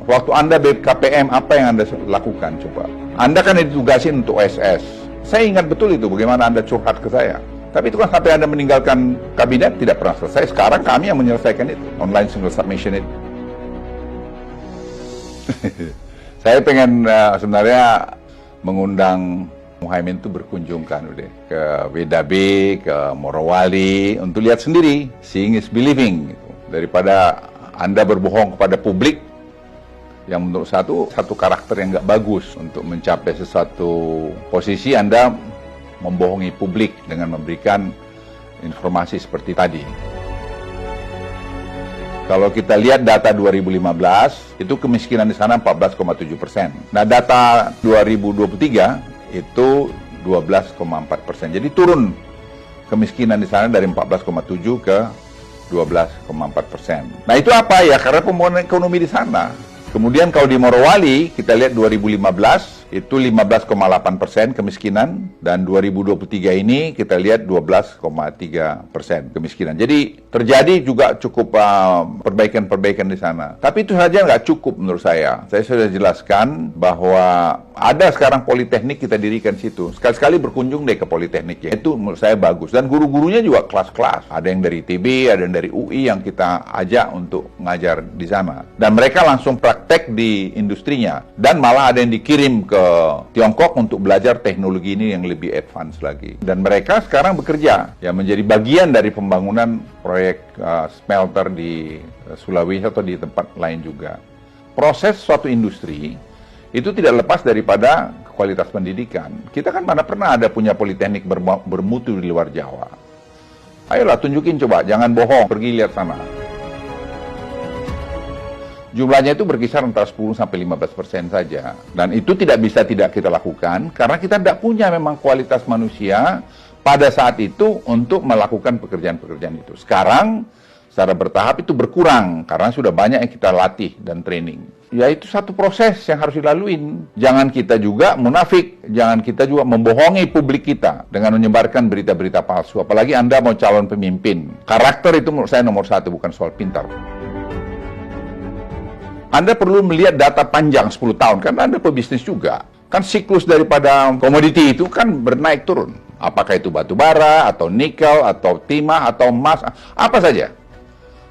Waktu Anda BKPM, apa yang Anda lakukan coba? Anda kan ditugasin untuk OSS. Saya ingat betul itu, bagaimana Anda curhat ke saya. Tapi itu kan sampai Anda meninggalkan kabinet tidak pernah selesai. Sekarang kami yang menyelesaikan itu, online single submission itu. Saya pengen sebenarnya mengundang Muhaimin itu berkunjung kan udah ke WDB, ke Morowali untuk lihat sendiri, seeing is believing gitu. Daripada Anda berbohong kepada publik yang menurut satu karakter yang nggak bagus untuk mencapai sesuatu posisi. Anda membohongi publik dengan memberikan informasi seperti tadi. Kalau kita lihat data 2015, itu kemiskinan di sana 14,7%. Nah, data 2023 itu 12,4%. Jadi turun kemiskinan di sana dari 14,7 ke 12,4%. Nah, itu apa ya? Karena pembangunan ekonomi di sana. Kemudian kalau di Morowali, kita lihat 2015, itu 15,8% kemiskinan, dan 2023 ini kita lihat 12,3% kemiskinan. Jadi terjadi juga cukup perbaikan-perbaikan di sana. Tapi itu saja nggak cukup menurut saya. Saya sudah jelaskan bahwa ada sekarang politeknik kita dirikan situ. Sekali-sekali berkunjung deh ke politekniknya. Itu menurut saya bagus. Dan guru-gurunya juga kelas-kelas. Ada yang dari ITB, ada yang dari UI yang kita ajak untuk ngajar di sana. Dan mereka langsung praktek di industrinya. Dan malah ada yang dikirim ke Tiongkok untuk belajar teknologi ini yang lebih advance lagi. Dan mereka sekarang bekerja ya menjadi bagian dari pembangunan proyek smelter di Sulawesi atau di tempat lain juga. Proses suatu industri itu tidak lepas daripada kualitas pendidikan. Kita kan mana pernah ada punya politeknik bermutu di luar Jawa. Ayolah tunjukin coba, jangan bohong, pergi lihat sana. Jumlahnya itu berkisar antara 10-15% saja. Dan itu tidak bisa tidak kita lakukan, karena kita tidak punya memang kualitas manusia pada saat itu untuk melakukan pekerjaan-pekerjaan itu. Sekarang, secara bertahap itu berkurang, karena sudah banyak yang kita latih dan training. Ya itu satu proses yang harus dilaluin. Jangan kita juga munafik, jangan kita juga membohongi publik kita dengan menyebarkan berita-berita palsu. Apalagi Anda mau calon pemimpin. Karakter itu menurut saya nomor satu, bukan soal pintar. Anda perlu melihat data panjang 10 tahun, karena Anda pebisnis juga. Kan siklus daripada komoditi itu kan bernaik turun. Apakah itu batu bara, atau nikel, atau timah, atau emas, apa saja.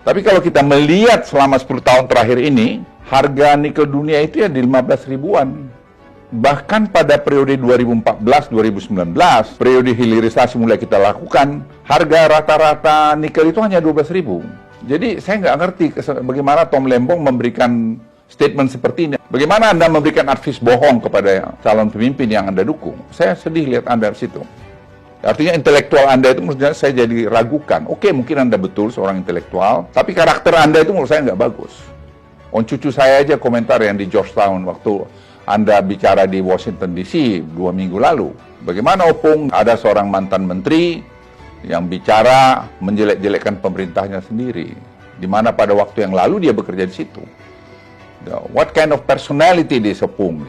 Tapi kalau kita melihat selama 10 tahun terakhir ini, harga nikel dunia itu ya di 15 ribuan. Bahkan pada periode 2014-2019, periode hilirisasi mulai kita lakukan, harga rata-rata nikel itu hanya 12 ribu. Jadi saya nggak ngerti bagaimana Tom Lembong memberikan statement seperti ini. Bagaimana Anda memberikan advice bohong kepada calon pemimpin yang Anda dukung? Saya sedih lihat Anda di situ. Artinya intelektual Anda itu menurut saya jadi ragukan. Oke, mungkin Anda betul seorang intelektual, tapi karakter Anda itu menurut saya nggak bagus. Cucu saya aja komentar yang di Georgetown waktu Anda bicara di Washington DC 2 minggu lalu. Bagaimana Opung ada seorang mantan menteri yang bicara menjelek-jelekkan pemerintahnya sendiri, di mana pada waktu yang lalu dia bekerja di situ. What kind of personality this Opung?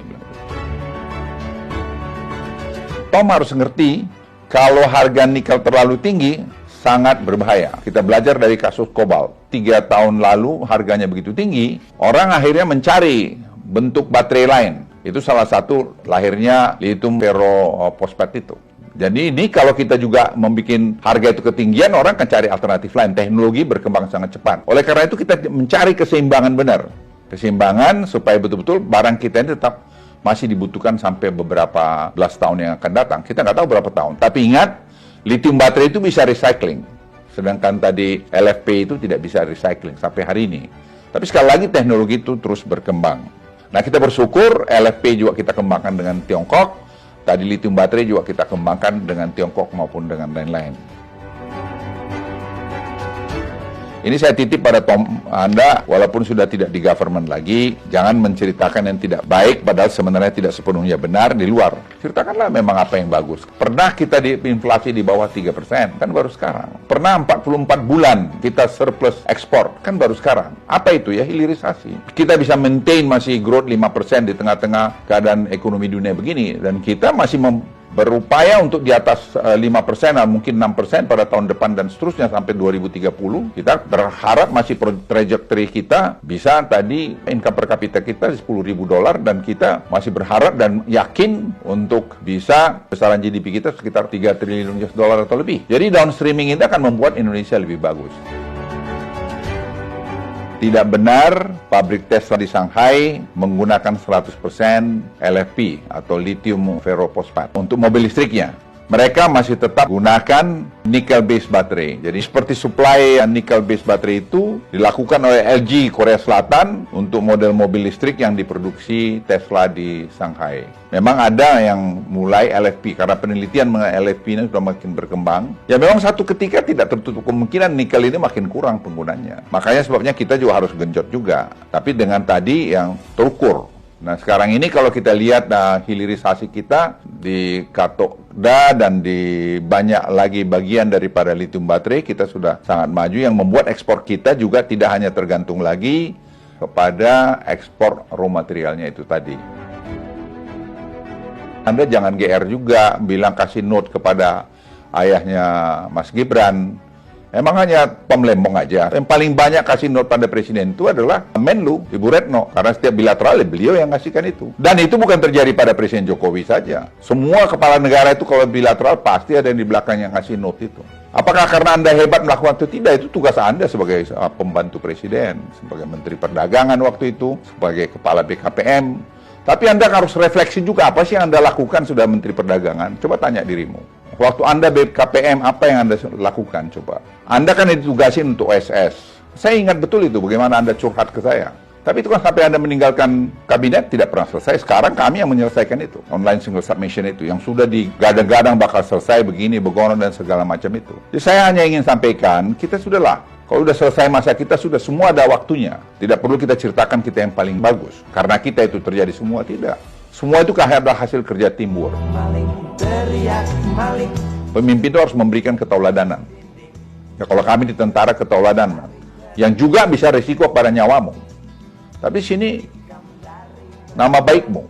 Tom harus ngerti, kalau harga nikel terlalu tinggi, sangat berbahaya. Kita belajar dari kasus kobalt. 3 tahun lalu harganya begitu tinggi, orang akhirnya mencari bentuk baterai lain. Itu salah satu lahirnya lithium ferrofosfat itu. Jadi ini kalau kita juga membuat harga itu ketinggian, orang akan cari alternatif lain. Teknologi berkembang sangat cepat. Oleh karena itu kita mencari keseimbangan benar. Keseimbangan supaya betul-betul barang kita ini tetap masih dibutuhkan sampai beberapa belas tahun yang akan datang. Kita nggak tahu berapa tahun. Tapi ingat, lithium baterai itu bisa recycling. Sedangkan tadi LFP itu tidak bisa recycling sampai hari ini. Tapi sekali lagi teknologi itu terus berkembang. Nah kita bersyukur LFP juga kita kembangkan dengan Tiongkok. Tadi lithium baterai juga kita kembangkan dengan Tiongkok maupun dengan lain-lain. Ini saya titip pada Anda, walaupun sudah tidak di government lagi, jangan menceritakan yang tidak baik, padahal sebenarnya tidak sepenuhnya benar di luar. Ceritakanlah memang apa yang bagus. Pernah kita di inflasi di bawah 3%, kan baru sekarang. Pernah 44 bulan kita surplus ekspor, kan baru sekarang. Apa itu ya? Hilirisasi. Kita bisa maintain masih growth 5% di tengah-tengah keadaan ekonomi dunia begini, dan kita masih berupaya untuk di atas 5%, mungkin 6% pada tahun depan dan seterusnya sampai 2030. Kita berharap masih trajectory kita bisa tadi income per kapita kita $10.000 dan kita masih berharap dan yakin untuk bisa besaran GDP kita sekitar 3 triliun US dollar atau lebih. Jadi downstreaming ini akan membuat Indonesia lebih bagus. Tidak benar pabrik Tesla di Shanghai menggunakan 100% LFP atau lithium ferrofosfat untuk mobil listriknya. Mereka masih tetap gunakan nickel-based baterai. Jadi seperti supply nickel-based baterai itu dilakukan oleh LG Korea Selatan untuk model mobil listrik yang diproduksi Tesla di Shanghai. Memang ada yang mulai LFP karena penelitian mengenai LFP ini sudah makin berkembang. Ya memang satu ketika tidak tertutup kemungkinan nikel ini makin kurang penggunanya. Makanya sebabnya kita juga harus genjot juga. Tapi dengan tadi yang terukur. Nah sekarang ini kalau kita lihat hilirisasi kita di katoda dan di banyak lagi bagian daripada lithium baterai kita sudah sangat maju yang membuat ekspor kita juga tidak hanya tergantung lagi kepada ekspor raw materialnya itu tadi. Anda jangan GR juga bilang kasih note kepada ayahnya Mas Gibran. Emang hanya pemlembong aja. Yang paling banyak kasih note pada presiden itu adalah Menlu, Ibu Retno. Karena setiap bilateral beliau yang ngasihkan itu. Dan itu bukan terjadi pada Presiden Jokowi saja. Semua kepala negara itu kalau bilateral pasti ada yang di belakang yang ngasih note itu. Apakah karena Anda hebat melakukan itu? Tidak, itu tugas Anda sebagai pembantu presiden, sebagai Menteri Perdagangan waktu itu, sebagai Kepala BKPM. Tapi Anda harus refleksi juga apa sih yang Anda lakukan sudah Menteri Perdagangan. Coba tanya dirimu. Waktu Anda BKPM, apa yang Anda lakukan? Coba. Anda kan ditugasin untuk OSS. Saya ingat betul itu, bagaimana Anda curhat ke saya. Tapi itu kan sampai Anda meninggalkan kabinet, tidak pernah selesai. Sekarang kami yang menyelesaikan itu. Online single submission itu, yang sudah digadang-gadang bakal selesai begini, begono, dan segala macam itu. Jadi saya hanya ingin sampaikan, kita sudahlah. Kalau sudah selesai masa kita, sudah semua ada waktunya. Tidak perlu kita ceritakan kita yang paling bagus. Karena kita itu terjadi semua, tidak. Semua itu adalah hasil kerja timbur. Pemimpin itu harus memberikan ketauladanan. Ya, kalau kami di tentara ketauladanan, yang juga bisa risiko pada nyawamu. Tapi sini, nama baikmu,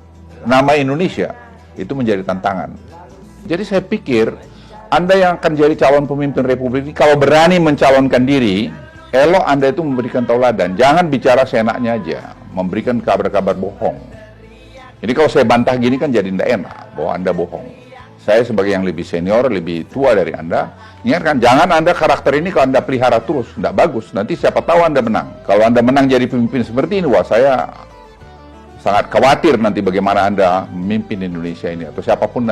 nama Indonesia, itu menjadi tantangan. Jadi saya pikir, Anda yang akan jadi calon pemimpin Republik ini, kalau berani mencalonkan diri, elok Anda itu memberikan tauladan. Jangan bicara seenaknya aja, memberikan kabar-kabar bohong. Jadi kalau saya bantah gini kan jadi tidak enak bahwa Anda bohong. Saya sebagai yang lebih senior, lebih tua dari Anda, ingatkan, jangan Anda karakter ini kalau Anda pelihara terus, tidak bagus. Nanti siapa tahu Anda menang. Kalau Anda menang jadi pemimpin seperti ini, wah saya sangat khawatir nanti bagaimana Anda memimpin Indonesia ini, atau siapapun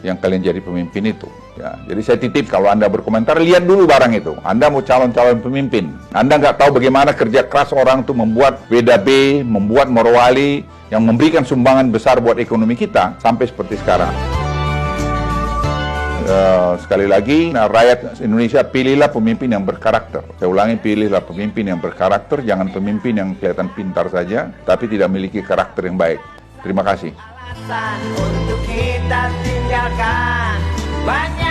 yang kalian jadi pemimpin itu. Ya, jadi saya titip kalau Anda berkomentar, lihat dulu barang itu. Anda mau calon-calon pemimpin. Anda nggak tahu bagaimana kerja keras orang itu membuat WDB, membuat Morowali, yang memberikan sumbangan besar buat ekonomi kita, sampai seperti sekarang. Sekali lagi, rakyat Indonesia, pilihlah pemimpin yang berkarakter. Saya ulangi, pilihlah pemimpin yang berkarakter, jangan pemimpin yang kelihatan pintar saja, tapi tidak memiliki karakter yang baik. Terima kasih. Untuk kita tinggalkan banyak